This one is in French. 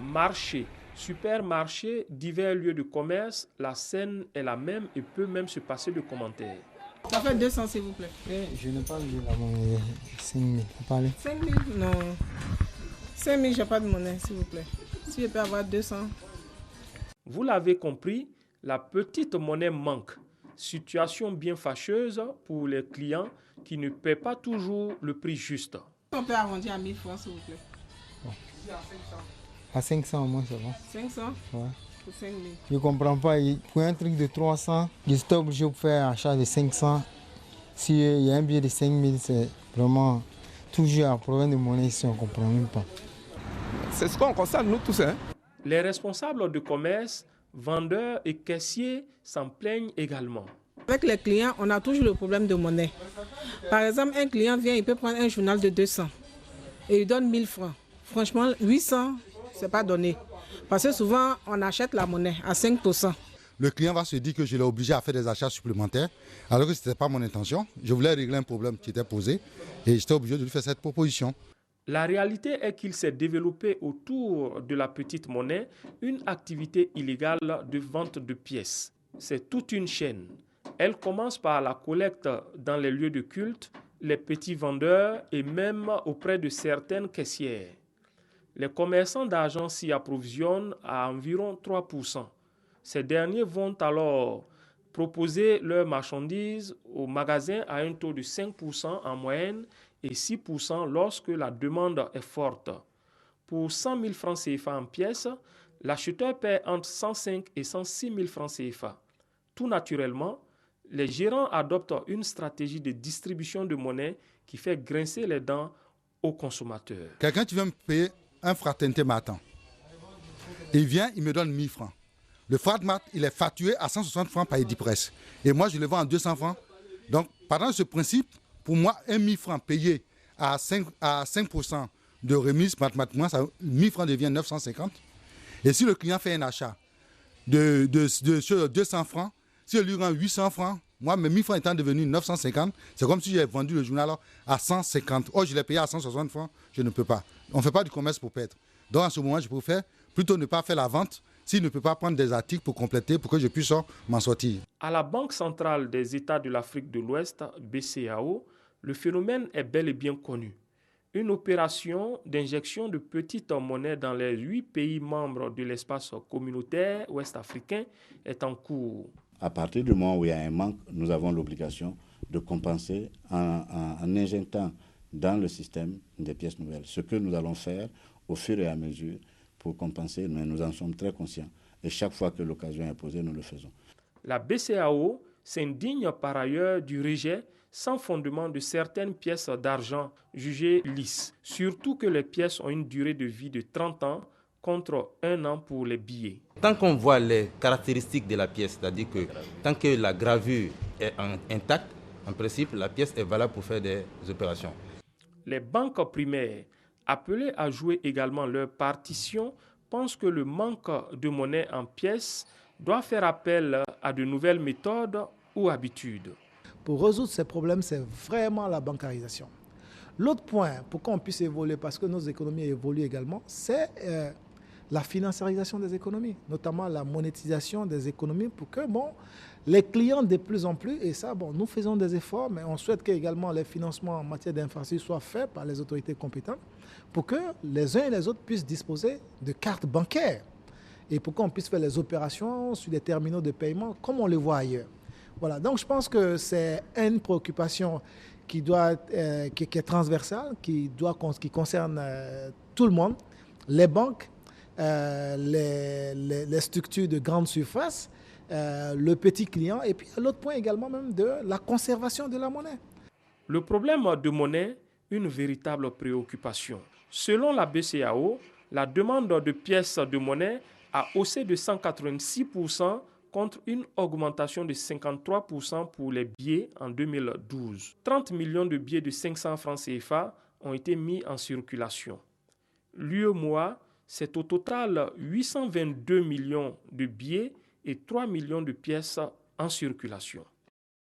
Marché, supermarché, divers lieux de commerce, la scène est la même et peut même se passer de commentaires. Ça fait 200 s'il vous plaît. Je n'ai pas vu la monnaie. 5 000. Vous parlez 5 000 non. 5 000, je n'ai pas de monnaie s'il vous plaît. Si je peux avoir 200. Vous l'avez compris, la petite monnaie manque. Situation bien fâcheuse pour les clients qui ne paient pas toujours le prix juste. On peut arrondir à 1000 francs s'il vous plaît. Bon. À 500 au moins, c'est bon. 500 Ouais. Pour 5 000. Je ne comprends pas. Pour un truc de 300, je suis obligé de faire un achat de 500. S'il y a un billet de 5 000, c'est vraiment toujours un problème de monnaie ici, on ne comprend même pas. C'est ce qu'on constate, nous tous. Les responsables de commerce, vendeurs et caissiers s'en plaignent également. Avec les clients, on a toujours le problème de monnaie. Par exemple, un client vient, il peut prendre un journal de 200 et il donne 1000 francs. Franchement, 800, ce n'est pas donné. Parce que souvent, on achète la monnaie à 5%. Le client va se dire que je l'ai obligé à faire des achats supplémentaires, alors que ce n'était pas mon intention. Je voulais régler un problème qui était posé et j'étais obligé de lui faire cette proposition. La réalité est qu'il s'est développé autour de la petite monnaie une activité illégale de vente de pièces. C'est toute une chaîne. Elle commence par la collecte dans les lieux de culte, les petits vendeurs et même auprès de certaines caissières. Les commerçants d'argent s'y approvisionnent à environ 3%. Ces derniers vont alors proposer leurs marchandises aux magasins à un taux de 5% en moyenne et 6% lorsque la demande est forte. Pour 100 000 francs CFA en pièces, l'acheteur paie entre 105 et 106 000 francs CFA. Tout naturellement, les gérants adoptent une stratégie de distribution de monnaie qui fait grincer les dents aux consommateurs. Quelqu'un qui vient me payer un fraternité matin, il vient, il me donne 1000 francs. Le fratmat, il est facturé à 160 francs par Edipresse. Et moi, je le vends à 200 francs. Donc, pendant ce principe, pour moi, 1000 francs payés à 5% de remise, mathématiquement, 1000 francs devient 950. Et si le client fait un achat de 200 francs, si je lui rends 800 francs, moi, mes 1000 francs étant devenus 950, c'est comme si j'ai vendu le journal à 150. Oh, je l'ai payé à 160 francs, je ne peux pas. On ne fait pas du commerce pour perdre. Donc, à ce moment, je préfère plutôt ne pas faire la vente s'il ne peut pas prendre des articles pour compléter, pour que je puisse m'en sortir. À la Banque centrale des États de l'Afrique de l'Ouest, BCAO, le phénomène est bel et bien connu. Une opération d'injection de petites monnaies dans les 8 pays membres de l'espace communautaire ouest-africain est en cours. À partir du moment où il y a un manque, nous avons l'obligation de compenser en injectant dans le système des pièces nouvelles. Ce que nous allons faire au fur et à mesure pour compenser, mais nous en sommes très conscients. Et chaque fois que l'occasion est posée, nous le faisons. La BCAO s'indigne par ailleurs du rejet sans fondement de certaines pièces d'argent jugées lisses, surtout que les pièces ont une durée de vie de 30 ans contre 1 an pour les billets. Tant qu'on voit les caractéristiques de la pièce, c'est-à-dire que tant que la gravure est intacte, en principe, la pièce est valable pour faire des opérations. Les banques primaires, appelées à jouer également leur partition, pensent que le manque de monnaie en pièces doit faire appel à de nouvelles méthodes ou habitudes. Pour résoudre ces problèmes, c'est vraiment la bancarisation. L'autre point, pour qu'on puisse évoluer, parce que nos économies évoluent également, c'est la financiarisation des économies, notamment la monétisation des économies pour que les clients de plus en plus, et ça, nous faisons des efforts, mais on souhaite que également les financements en matière d'infrastructure soient faits par les autorités compétentes pour que les uns et les autres puissent disposer de cartes bancaires et pour qu'on puisse faire les opérations sur des terminaux de paiement comme on le voit ailleurs. Voilà, donc je pense que c'est une préoccupation qui est transversale, qui concerne tout le monde, les banques, les structures de grande surface, le petit client, et puis l'autre point également même de la conservation de la monnaie. Le problème de monnaie, une véritable préoccupation. Selon la BCAO, la demande de pièces de monnaie a haussé de 186% contre une augmentation de 53% pour les billets en 2012. 30 millions de billets de 500 francs CFA ont été mis en circulation. L'UEMOA, c'est au total 822 millions de billets et 3 millions de pièces en circulation.